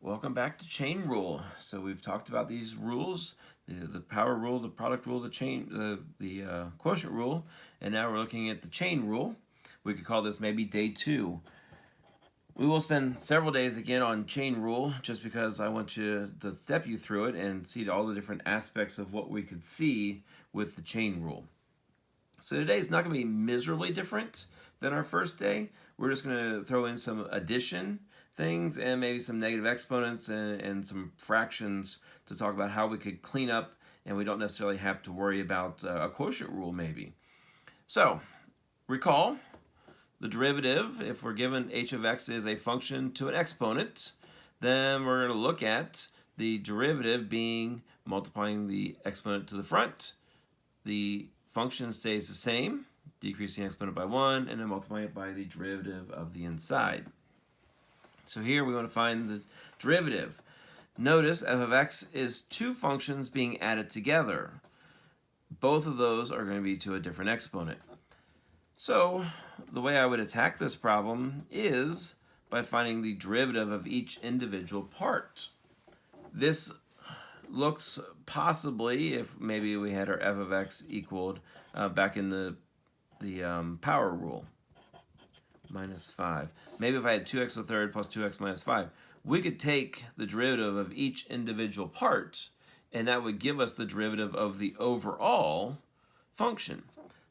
Welcome back to chain rule. So we've talked about these rules, the power rule, the product rule, the quotient rule, and now we're looking at the chain rule. We could call this maybe day 2. We will spend several days again on chain rule just because I want you to step you through it and see all the different aspects of what we could see with the chain rule. So today is not going to be miserably different than our first day. We're just going to throw in some addition things and maybe some negative exponents and some fractions to talk about how we could clean up and we don't necessarily have to worry about a quotient rule maybe. So recall the derivative, if we're given h of x is a function to an exponent, then we're going to look at the derivative being multiplying the exponent to the front. The function stays the same, decreasing the exponent by 1, and then multiplying it by the derivative of the inside. So here we want to find the derivative. Notice f of x is two functions being added together. Both of those are going to be to a different exponent. So the way I would attack this problem is by finding the derivative of each individual part. This looks possibly, if maybe we had our f of x equaled back in the power rule, minus 5. Maybe if I had 2x to the third plus 2x minus 5, we could take the derivative of each individual part, and that would give us the derivative of the overall function.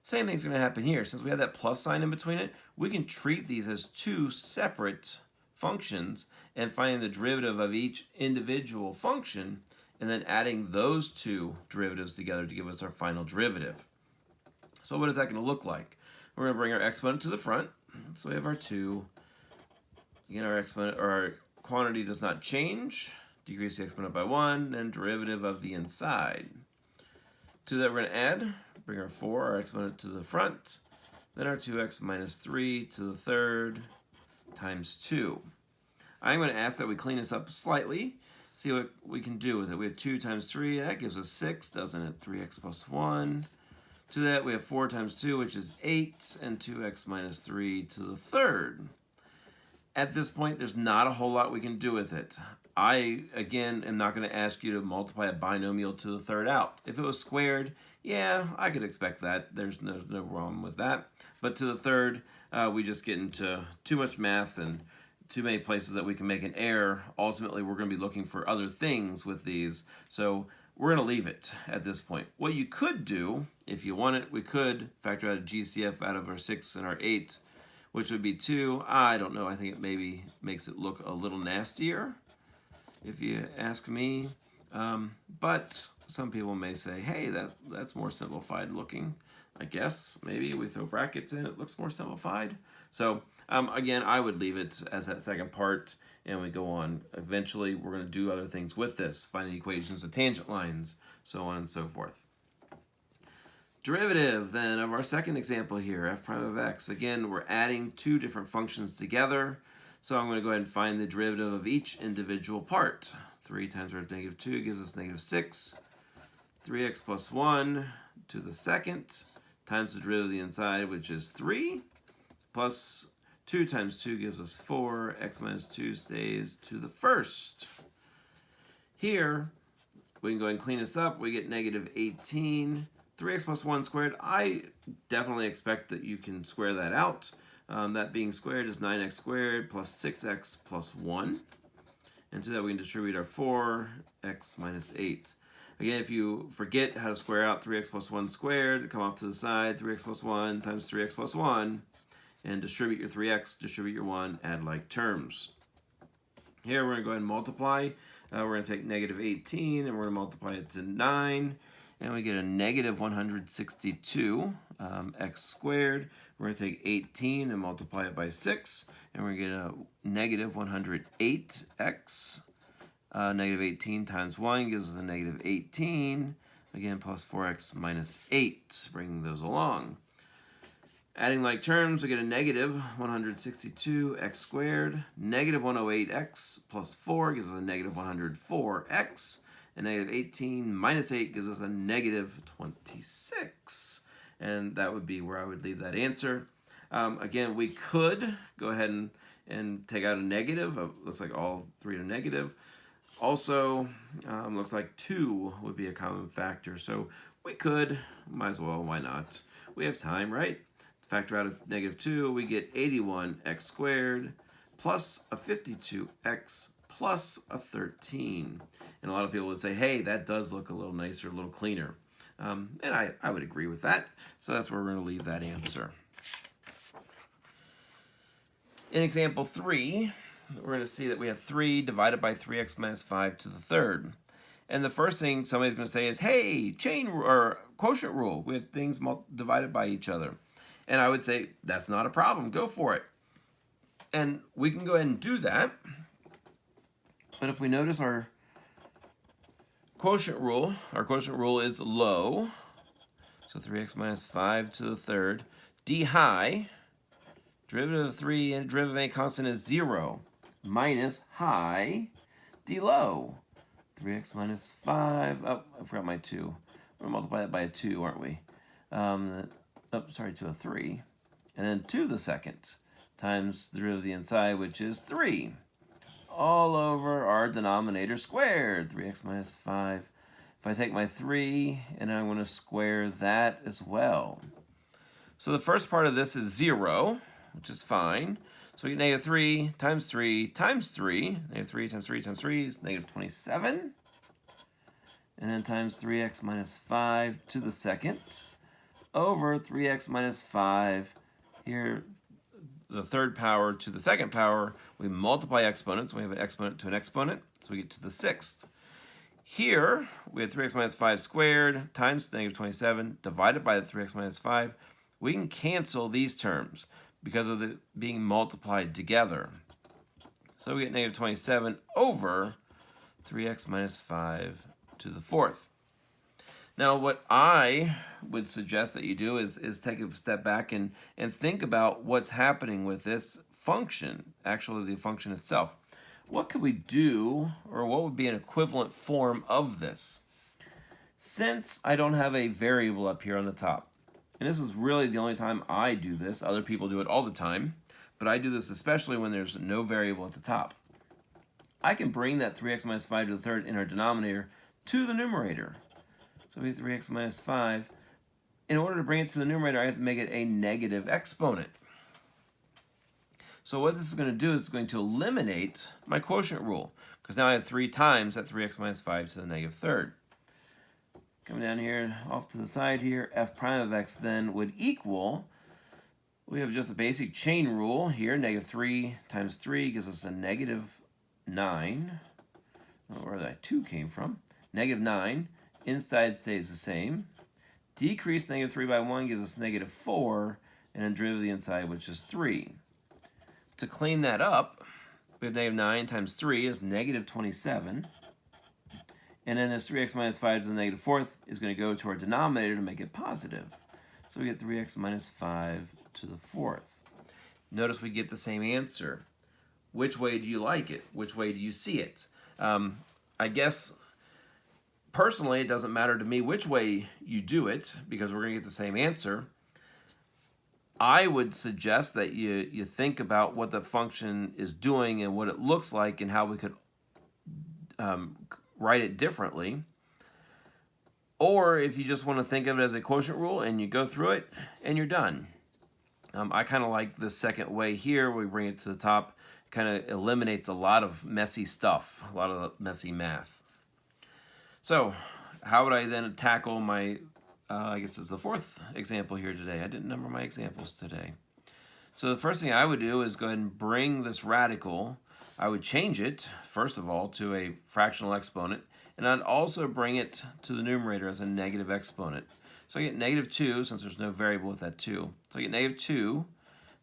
Same thing's going to happen here. Since we have that plus sign in between it, we can treat these as two separate functions and finding the derivative of each individual function and then adding those two derivatives together to give us our final derivative. So what is that going to look like? We're going to bring our exponent to the front. So we have our 2. Again, our exponent or our quantity does not change. Decrease the exponent by 1, then derivative of the inside. To that we're going to add, bring our 4, our exponent to the front, then our 2x minus 3 to the third times 2. I'm going to ask that we clean this up slightly, see what we can do with it. We have 2 times 3, that gives us 6, doesn't it? 3x plus 1. To that, we have 4 times 2, which is 8, and 2x minus 3 to the third. At this point, there's not a whole lot we can do with it. I, again, am not going to ask you to multiply a binomial to the third out. If it was squared, yeah, I could expect that. There's no problem with that. But to the third, we just get into too much math and too many places that we can make an error. Ultimately, we're going to be looking for other things with these. So we're going to leave it at this point. What you could do, if you want it, we could factor out a GCF out of our 6 and our 8, which would be 2. I don't know. I think it maybe makes it look a little nastier, if you ask me. But some people may say, hey, that's more simplified looking. I guess maybe we throw brackets in, it looks more simplified. So again, I would leave it as that second part, and we go on. Eventually, we're going to do other things with this, finding equations of tangent lines, so on and so forth. Derivative, then, of our second example here, f prime of x. Again, we're adding two different functions together, so I'm going to go ahead and find the derivative of each individual part. 3 times root of negative 2 gives us negative 6. 3x plus 1 to the second times the derivative of the inside, which is 3, plus 2 times 2 gives us 4. X minus 2 stays to the first. Here, we can go ahead and clean this up. We get negative 18. 3x plus 1 squared, I definitely expect that you can square that out. That being squared is 9x squared plus 6x plus 1. And to that we can distribute our 4x minus 8. Again, if you forget how to square out 3x plus 1 squared, come off to the side, 3x plus 1 times 3x plus 1, and distribute your 3x, distribute your 1, add like terms. Here we're going to go ahead and multiply. We're going to take negative 18 and we're going to multiply it to 9. And we get a negative 162 x squared. We're going to take 18 and multiply it by 6. And we're going to get a negative 108x. Negative 18 times 1 gives us a negative 18. Again, plus 4x minus 8, bringing those along. Adding like terms, we get a negative 162 x squared. Negative 108x plus 4 gives us a negative 104x. And negative 18 minus 8 gives us a negative 26. And that would be where I would leave that answer. Again, we could go ahead and take out a negative. Looks like all three are negative. Also, looks like 2 would be a common factor. So we could, might as well, why not? We have time, right? Factor out a negative 2, we get 81x squared plus a 52x plus a 13. And a lot of people would say, hey, that does look a little nicer, a little cleaner. And I would agree with that. So that's where we're going to leave that answer. In example 3, we're going to see that we have 3 divided by 3x minus 5 to the third. And the first thing somebody's going to say is, hey, chain or quotient rule. We have things divided by each other. And I would say, that's not a problem. Go for it. And we can go ahead and do that. But if we notice our quotient rule is low. So 3x minus 5 to the third. D high, derivative of 3 and derivative of any constant is 0. Minus high, D low. 3x minus 5. Oh, I forgot my 2. We're going to multiply that by a 2, aren't we? To a 3. And then 2 to the second times the derivative of the inside, which is 3. All over our denominator squared. 3x minus 5. If I take my 3, and I'm going to square that as well. So the first part of this is 0, which is fine. So we get negative 3 times 3 times 3. Negative 3 times 3 times 3 is negative 27. And then times 3x minus 5 to the second over 3x minus 5. Here, the third power to the second power. We multiply exponents. We have an exponent to an exponent. So we get to the sixth. Here, we have 3x minus 5 squared times negative 27 divided by the 3x minus 5. We can cancel these terms because of it being multiplied together. So we get negative 27 over 3x minus 5 to the fourth. Now, what I would suggest that you do is take a step back and think about what's happening with this function, actually the function itself. What could we do, or what would be an equivalent form of this? Since I don't have a variable up here on the top, and this is really the only time I do this, other people do it all the time, but I do this especially when there's no variable at the top. I can bring that 3x minus 5 to the third in our denominator to the numerator. So we have 3x minus 5. In order to bring it to the numerator, I have to make it a negative exponent. So what this is going to do is it's going to eliminate my quotient rule, because now I have 3 times that 3x minus 5 to the negative third. Coming down here, off to the side here, f prime of x then would equal, we have just a basic chain rule here, negative 3 times 3 gives us a negative 9. I don't know where that 2 came from. Negative 9. Inside stays the same. Decrease negative 3 by 1 gives us negative 4, and then derivative of the inside, which is 3. To clean that up, we have negative 9 times 3 is negative 27. And then this 3x minus 5 to the negative fourth is going to go to our denominator to make it positive. So we get 3x minus 5 to the fourth. Notice we get the same answer. Which way do you like it? Which way do you see it? I guess, personally, it doesn't matter to me which way you do it, because we're going to get the same answer. I would suggest that you think about what the function is doing and what it looks like and how we could write it differently. Or if you just want to think of it as a quotient rule and you go through it and you're done. I kind of like the second way here. We bring it to the top. Kind of eliminates a lot of messy stuff, a lot of messy math. So how would I then tackle my I guess it's the fourth example here today. I didn't number my examples today. So the first thing I would do is go ahead and bring this radical. I would change it, first of all, to a fractional exponent. And I'd also bring it to the numerator as a negative exponent. So I get negative 2, since there's no variable with that 2. So I get negative 2,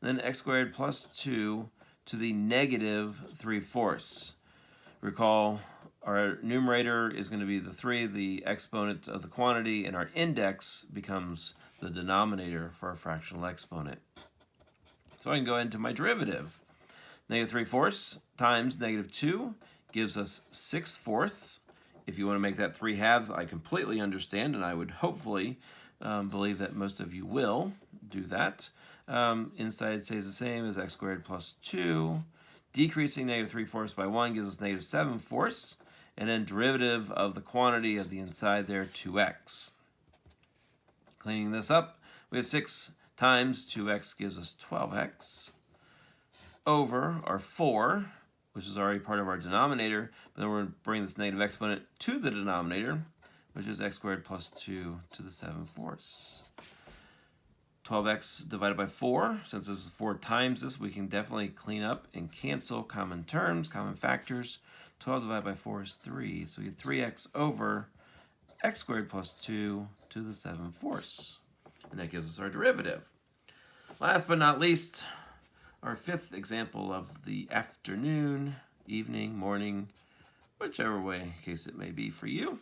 then x squared plus 2 to the negative 3/4. Recall, our numerator is going to be the 3, the exponent of the quantity, and our index becomes the denominator for our fractional exponent. So I can go into my derivative. Negative 3/4 times negative 2 gives us 6/4. If you want to make that 3/2, I completely understand, and I would hopefully believe that most of you will do that. Inside stays the same as x squared plus 2 Decreasing negative 3/4 by 1 gives us negative 7/4. And then derivative of the quantity of the inside there, 2x. Cleaning this up, we have 6 times 2x gives us 12x over our 4, which is already part of our denominator, but then we're going to bring this negative exponent to the denominator, which is x squared plus 2 to the 7/4. 12x divided by 4, since this is 4 times this, we can definitely clean up and cancel common terms, common factors. 12 divided by 4 is 3, so we get 3x over x squared plus 2 to the 7/4. And that gives us our derivative. Last but not least, our 5th example of the afternoon, evening, morning, whichever way case it may be for you.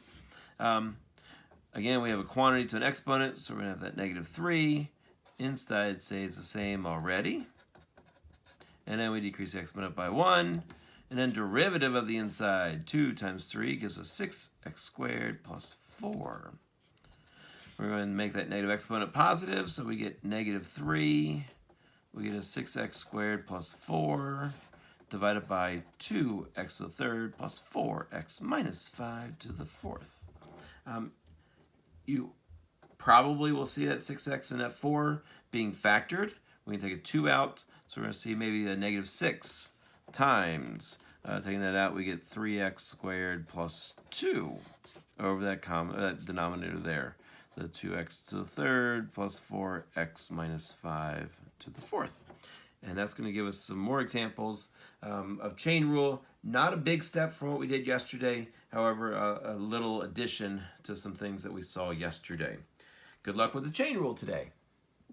Again, we have a quantity to an exponent, so we're going to have that negative 3. Inside stays the same already. And then we decrease the exponent by 1. And then derivative of the inside, 2 times 3 gives us 6x squared plus 4. We're going to make that negative exponent positive, so we get negative 3. We get a 6x squared plus 4 divided by 2x to the third plus 4x minus 5 to the 4th. You probably will see that 6x and that 4 being factored. We can take a 2 out, so we're going to see maybe a negative 6 times. Taking that out, we get 3x squared plus 2 over that denominator there. The 2x to the third plus 4x minus 5 to the 4th. And that's going to give us some more examples of chain rule. Not a big step from what we did yesterday. However, a little addition to some things that we saw yesterday. Good luck with the chain rule today.